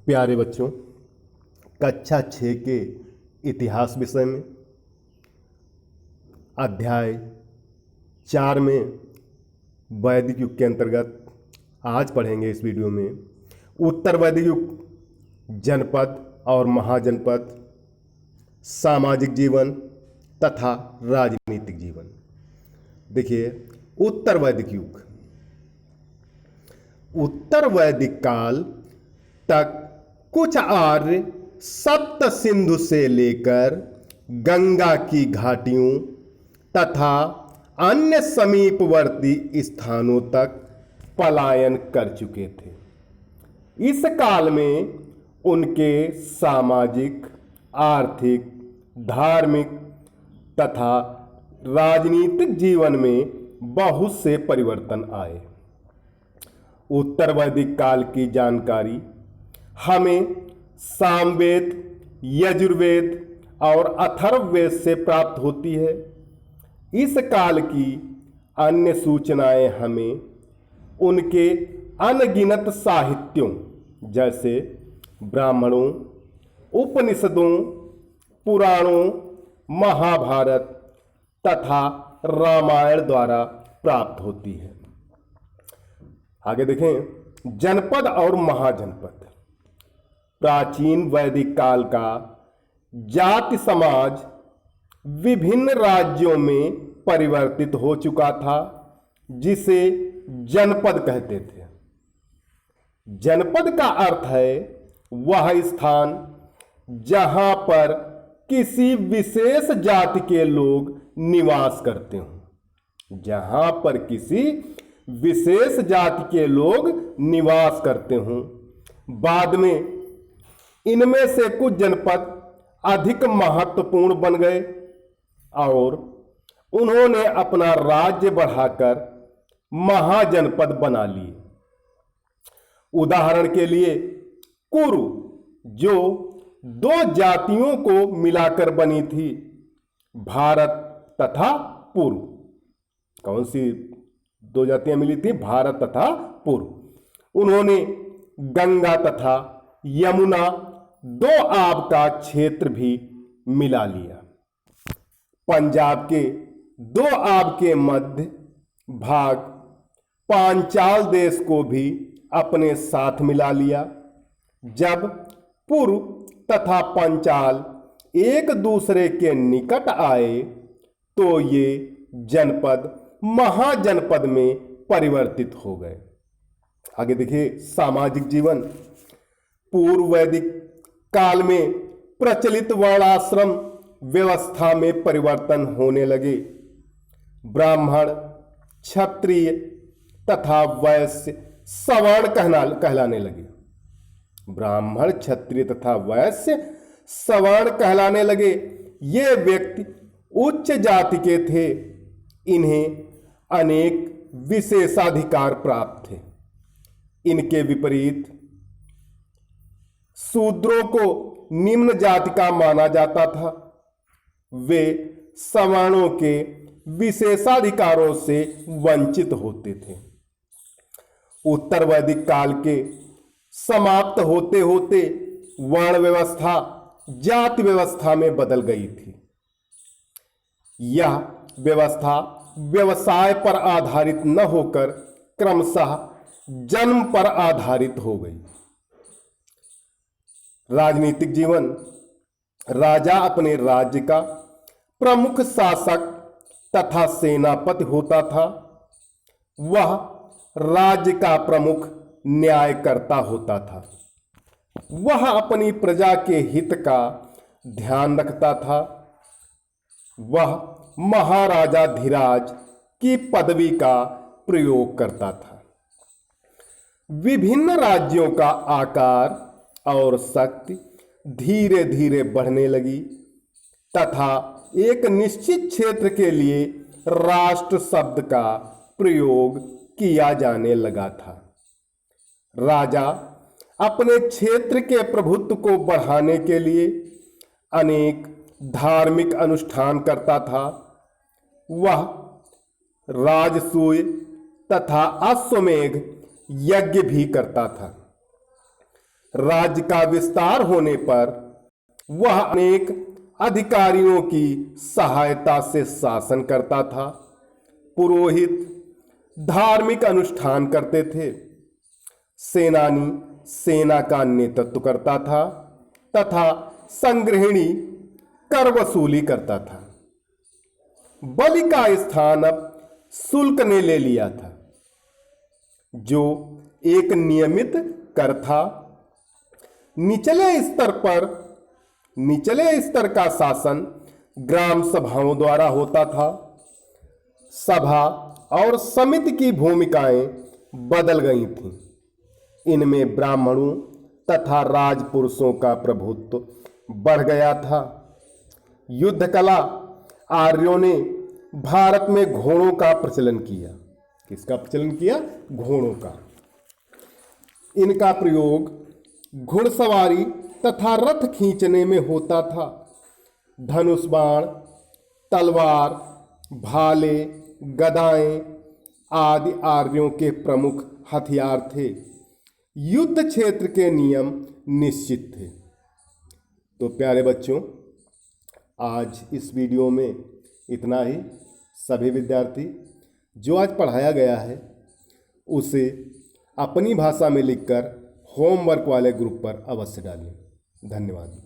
प्यारे बच्चों, कक्षा 6 के इतिहास विषय में अध्याय 4 में वैदिक युग के अंतर्गत आज पढ़ेंगे इस वीडियो में उत्तर वैदिक युग, जनपद और महाजनपद, सामाजिक जीवन तथा राजनीतिक जीवन। देखिए, उत्तर वैदिक युग, उत्तर वैदिक काल तक कुछ आर्य सप्त सिंधु से लेकर गंगा की घाटियों तथा अन्य समीपवर्ती स्थानों तक पलायन कर चुके थे। इस काल में उनके सामाजिक, आर्थिक, धार्मिक तथा राजनीतिक जीवन में बहुत से परिवर्तन आए। उत्तर वैदिक काल की जानकारी हमें सामवेद, यजुर्वेद और अथर्ववेद से प्राप्त होती है। इस काल की अन्य सूचनाएं हमें उनके अनगिनत साहित्यों जैसे ब्राह्मणों, उपनिषदों, पुराणों, महाभारत तथा रामायण द्वारा प्राप्त होती है। आगे देखें, जनपद और महाजनपद। प्राचीन वैदिक काल का जाति समाज विभिन्न राज्यों में परिवर्तित हो चुका था, जिसे जनपद कहते थे। जनपद का अर्थ है वह स्थान जहां पर किसी विशेष जाति के लोग निवास करते हों। जहां पर किसी विशेष जाति के लोग निवास करते हों। बाद में इनमें से कुछ जनपद अधिक महत्वपूर्ण बन गए और उन्होंने अपना राज्य बढ़ाकर महाजनपद बना लिए। उदाहरण के लिए कुरु, जो दो जातियों को मिलाकर बनी थी, भारत तथा पुरु। कौन सी दो जातियां मिली थी? भारत तथा पुरु। उन्होंने गंगा तथा यमुना, दो आब का क्षेत्र भी मिला लिया। पंजाब के दो आब के मध्य भाग पांचाल देश को भी अपने साथ मिला लिया। जब पुरु तथा पंचाल एक दूसरे के निकट आए तो ये जनपद महाजनपद में परिवर्तित हो गए। आगे देखिए, सामाजिक जीवन। पूर्व वैदिक काल में प्रचलित वर्णाश्रम व्यवस्था में परिवर्तन होने लगे। ब्राह्मण, क्षत्रिय तथा वैश्य सवर्ण कहलाने लगे। ब्राह्मण, क्षत्रिय तथा वैश्य सवर्ण कहलाने लगे। ये व्यक्ति उच्च जाति के थे। इन्हें अनेक विशेषाधिकार प्राप्त थे। इनके विपरीत शूद्रों को निम्न जाति का माना जाता था। वे सवर्णों के विशेषाधिकारों से वंचित होते थे। उत्तर वैदिक काल के समाप्त होते होते वर्ण व्यवस्था जाति व्यवस्था में बदल गई थी। यह व्यवस्था व्यवसाय पर आधारित न होकर क्रमशः जन्म पर आधारित हो गई। राजनीतिक जीवन। राजा अपने राज्य का प्रमुख शासक तथा सेनापति होता था। वह राज्य का प्रमुख न्यायकर्ता होता था। वह अपनी प्रजा के हित का ध्यान रखता था। वह महाराजाधिराज की पदवी का प्रयोग करता था। विभिन्न राज्यों का आकार और शक्ति धीरे धीरे बढ़ने लगी तथा एक निश्चित क्षेत्र के लिए राष्ट्र शब्द का प्रयोग किया जाने लगा था। राजा अपने क्षेत्र के प्रभुत्व को बढ़ाने के लिए अनेक धार्मिक अनुष्ठान करता था। वह राजसूय तथा अश्वमेध यज्ञ भी करता था। राज्य का विस्तार होने पर वह अनेक अधिकारियों की सहायता से शासन करता था। पुरोहित धार्मिक अनुष्ठान करते थे, सेनानी सेना का नेतृत्व करता था तथा संग्रहणी कर वसूली करता था। बलि का स्थान अब शुल्क ने ले लिया था, जो एक नियमित कर था। निचले स्तर का शासन ग्राम सभाओं द्वारा होता था। सभा और समिति की भूमिकाएं बदल गई थीं। इनमें ब्राह्मणों तथा राजपुरुषों का प्रभुत्व बढ़ गया था। युद्ध कला आर्यों ने भारत में घोड़ों का प्रचलन किया। किसका प्रचलन किया? घोड़ों का। इनका प्रयोग घुड़सवारी तथा रथ खींचने में होता था। धनुष बाण, तलवार, भाले, गदाएं आदि आर्यों के प्रमुख हथियार थे। युद्ध क्षेत्र के नियम निश्चित थे। तो प्यारे बच्चों, आज इस वीडियो में इतना ही। सभी विद्यार्थी जो आज पढ़ाया गया है उसे अपनी भाषा में लिखकर होमवर्क वाले ग्रुप पर अवश्य डालें। धन्यवाद।